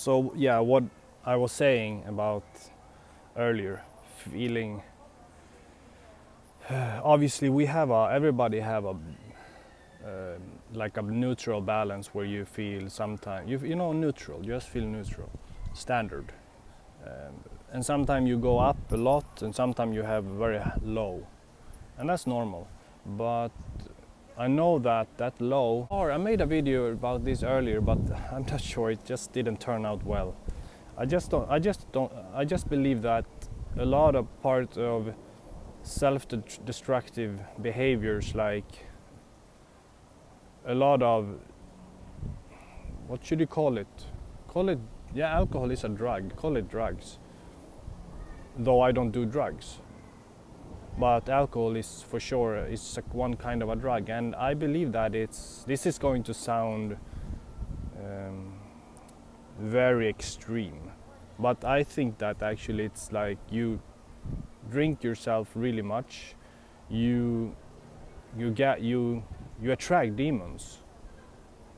So yeah, what I was saying about earlier, feeling. Obviously, everybody have a like a neutral balance where you feel sometimes neutral, just feel neutral, standard, and sometimes you go up a lot, and sometimes you have very low, and that's normal. But I know that low, or I made a video about this earlier, but I'm not sure, it just didn't turn out well. I just believe that a lot of part of self-destructive behaviors, like a lot of, what should you call it? Yeah, alcohol is a drug, call it drugs. Though I don't do drugs. But alcohol is for sure is one kind of a drug, and I believe that this is going to sound very extreme, but I think that actually it's like you drink yourself really much, you attract demons.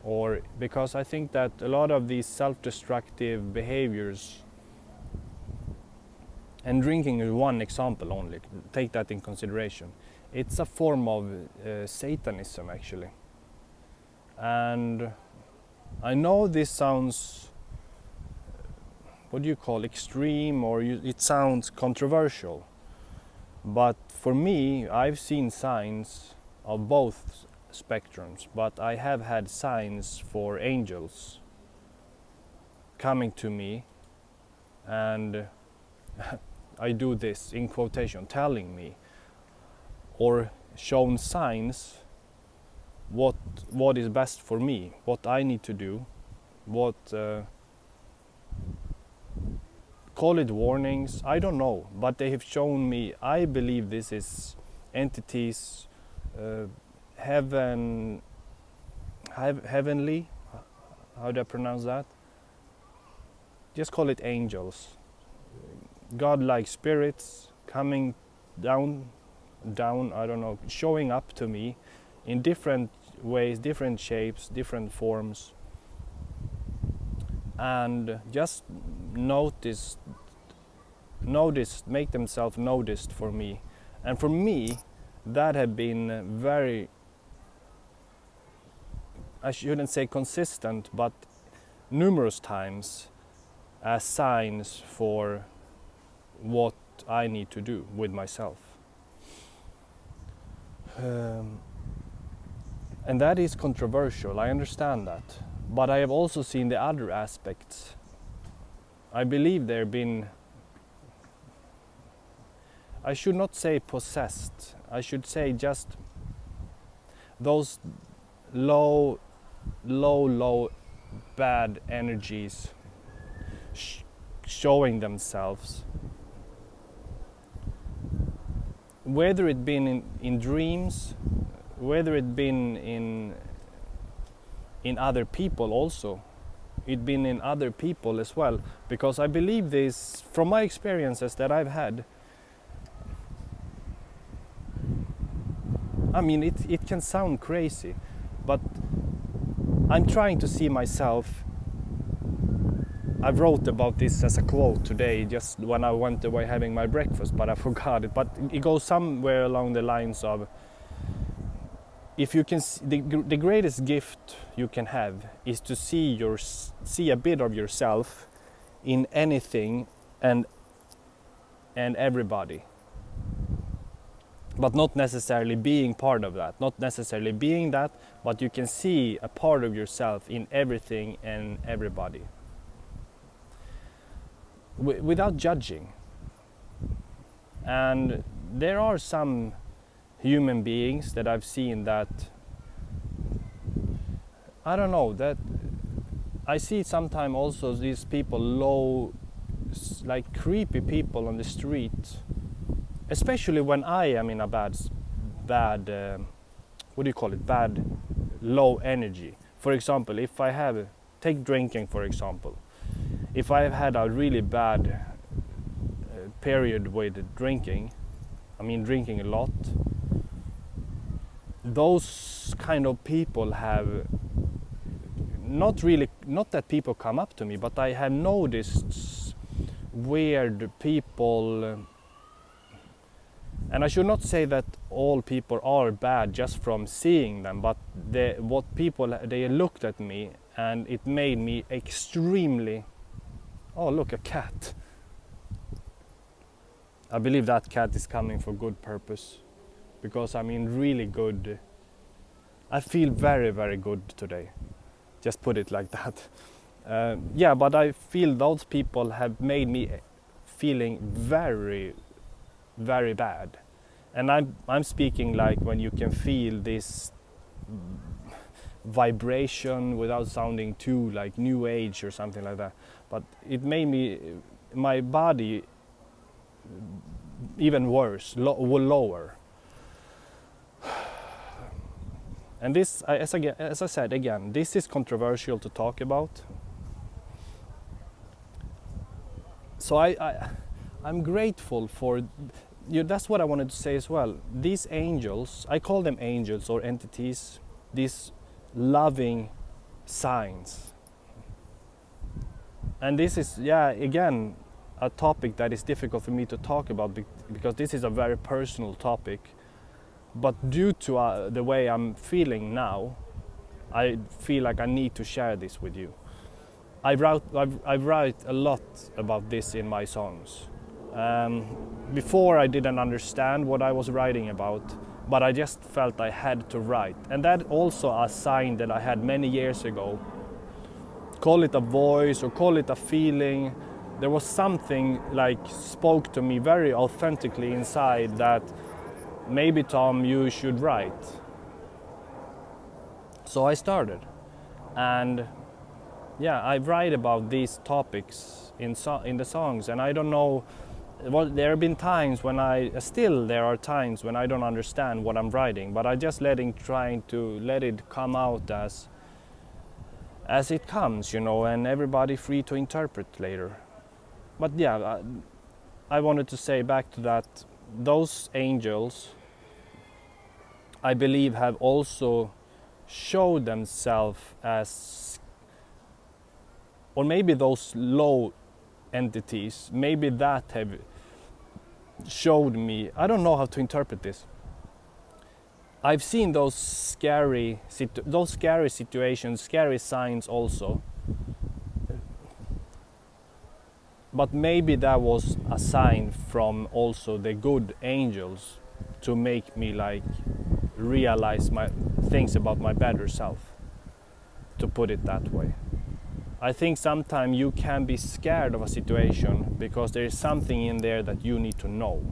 Or because I think that a lot of these self-destructive behaviors, and drinking is one example only, take that in consideration, it's a form of Satanism actually. And I know this sounds, what do you call, extreme, or it sounds controversial, but for me, I've seen signs of both spectrums, but I have had signs for angels coming to me, and I do this in quotation, telling me, or shown signs what is best for me, what I need to do, what call it warnings, I don't know, but they have shown me. I believe this is entities, heavenly, how do I pronounce that? Just call it angels, godlike spirits coming down, I don't know, showing up to me in different ways, different shapes, different forms, and just make themselves noticed for me. And for me, that had been very, I shouldn't say consistent, but numerous times as signs for what I need to do with myself. And that is controversial, I understand that. But I have also seen the other aspects. I believe they've been, I should not say possessed, I should say just those low bad energies showing themselves. Whether it been in dreams, whether it been in other people also, it been in other people as well, because I believe this from my experiences that I've had. I mean, it can sound crazy, but I'm trying to see myself. I wrote about this as a quote today, just when I went away having my breakfast, but I forgot it. But it goes somewhere along the lines of, if you can, the greatest gift you can have is to see a bit of yourself in anything and everybody, but not necessarily being part of that, not necessarily being that, but you can see a part of yourself in everything and everybody, without judging. And there are some human beings that I've seen that, I don't know, that I see sometimes also these people low, like creepy people on the street, especially when I am in a bad what do you call it, bad low energy. For example, if I have, take drinking for example, if I've had a really bad period with drinking, I mean drinking a lot, those kind of people have not that people come up to me, but I have noticed weird people, and I should not say that all people are bad just from seeing them, but they looked at me and it made me extremely, oh look, a cat. I believe that cat is coming for good purpose, because I'm in really good, I feel very, very good today. Just put it like that. Yeah, but I feel those people have made me feeling very, very bad. And I'm speaking like when you can feel this vibration without sounding too like new age or something like that. But it made me, my body even worse, lower. And this, as I said again, this is controversial to talk about. So I'm grateful for you. That's what I wanted to say as well. These angels, I call them angels or entities, these loving signs. And this is, yeah, again, a topic that is difficult for me to talk about because this is a very personal topic. But due to the way I'm feeling now, I feel like I need to share this with you. I write a lot about this in my songs. Before I didn't understand what I was writing about, but I just felt I had to write. And that also a sign that I had many years ago. Call it a voice or call it a feeling. There was something like spoke to me very authentically inside that maybe Tom, you should write. So I started, and yeah, I write about these topics in the songs, and I don't know. Well, there have been times when there are times when I don't understand what I'm writing, but I just trying to let it come out as it comes, you know, and everybody free to interpret later. But yeah, I wanted to say back to that, those angels, I believe, have also showed themselves as, or maybe those low entities, maybe that have showed me, I don't know how to interpret this. I've seen those scary situations, scary signs also. But maybe that was a sign from also the good angels to make me like realize my things about my better self, to put it that way. I think sometimes you can be scared of a situation because there is something in there that you need to know.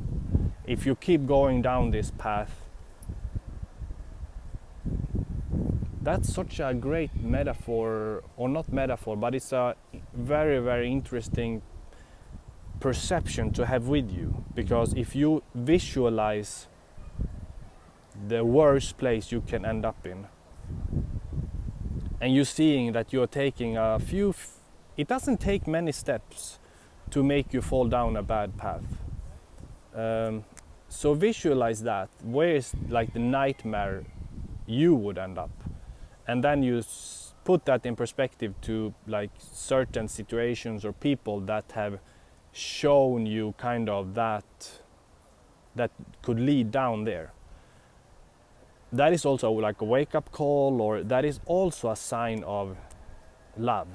If you keep going down this path, that's such a great metaphor, or not metaphor, but it's a very, very interesting perception to have with you, because if you visualize the worst place you can end up in, and you're seeing that you're taking a few, it doesn't take many steps to make you fall down a bad path. So visualize that, where is like the nightmare you would end up, and then you put that in perspective to like certain situations or people that have shown you kind of that could lead down there. That is also like a wake-up call, or that is also a sign of love,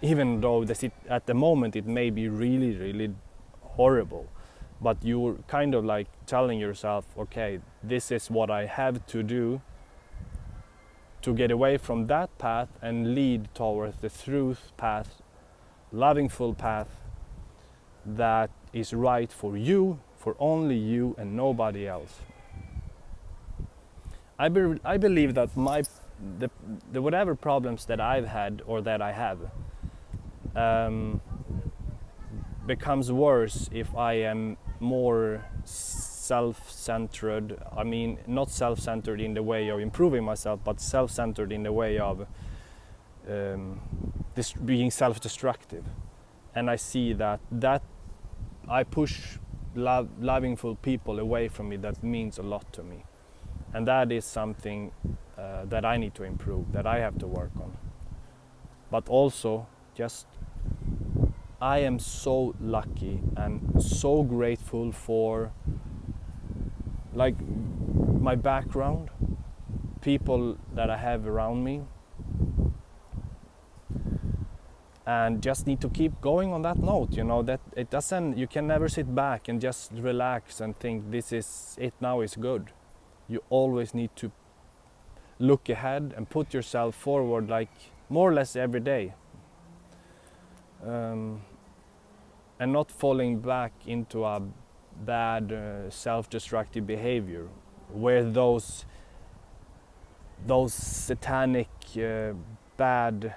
even though at the moment it may be really, really horrible, but you're kind of like telling yourself, okay, this is what I have to do to get away from that path and lead towards the truth path, loving full path that is right for you, for only you and nobody else. I believe that the whatever problems that I've had or that I have becomes worse if I am more self-centered. I mean, not self-centered in the way of improving myself, but self-centered in the way of being self-destructive. And I see that I push loving full people away from me that means a lot to me. And that is something that I need to improve, that I have to work on. but also just I am so lucky and so grateful for like my background, people that I have around me, and just need to keep going on that note, you know, that it doesn't, you can never sit back and just relax and think this is it, now is good. You always need to look ahead and put yourself forward, like more or less every day, and not falling back into a bad self-destructive behavior where those satanic bad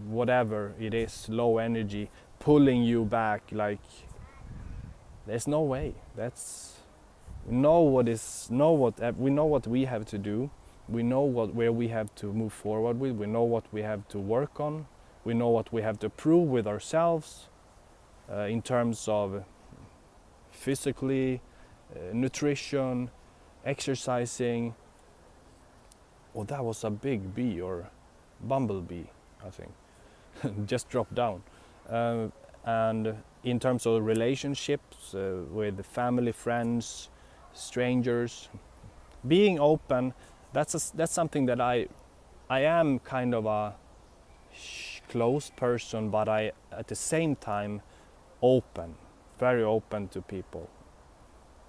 whatever it is, low energy, pulling you back. Like there's no way. That's we know what we have to do. We know where we have to move forward with. We know what we have to work on. We know what we have to prove with ourselves in terms of physically, nutrition, exercising. Oh, that was a big bee or bumblebee, I think. Just dropped down. And in terms of relationships with family, friends, strangers, being open, that's something that I am kind of a closed person, but I at the same time open, very open to people.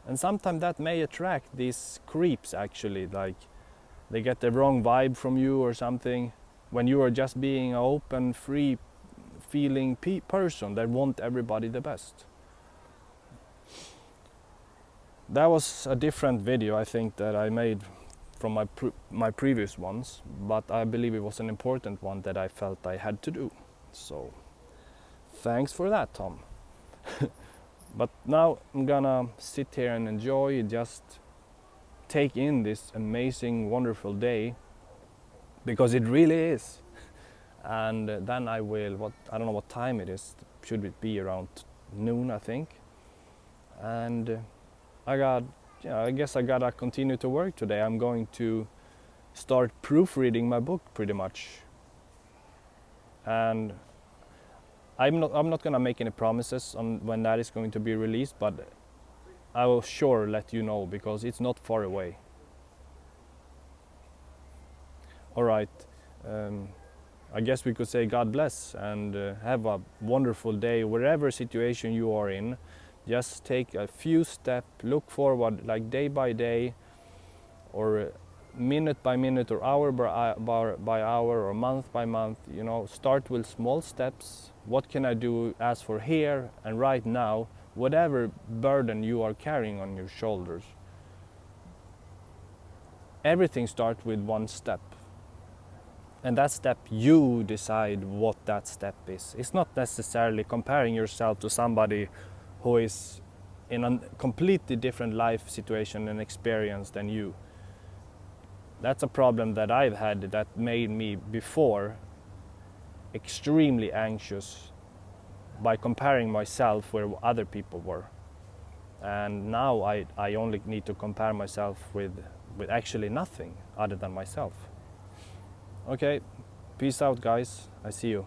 And sometimes that may attract these creeps, actually, like they get the wrong vibe from you or something, when you are just being an open, free feeling person that want everybody the best. That was a different video, I think, that I made from my previous ones, but I believe it was an important one that I felt I had to do. So thanks for that, Tom. But now I'm gonna sit here and enjoy, just take in this amazing, wonderful day, because it really is. And then I will, I don't know what time it is, should it be around noon, I think. And I guess I gotta continue to work today. I'm going to start proofreading my book pretty much. And I'm not gonna make any promises on when that is going to be released, but I will sure let you know, because it's not far away. All right. I guess we could say God bless and have a wonderful day wherever situation you are in. Just take a few steps, look forward, like day by day, or minute by minute, or hour by hour, or month by month. You know, start with small steps. What can I do as for here and right now, whatever burden you are carrying on your shoulders? Everything starts with one step. And that step, you decide what that step is. It's not necessarily comparing yourself to somebody who is in a completely different life situation and experience than you. That's a problem that I've had that made me before extremely anxious by comparing myself where other people were. And now I only need to compare myself with actually nothing other than myself. Okay, peace out, guys. I see you.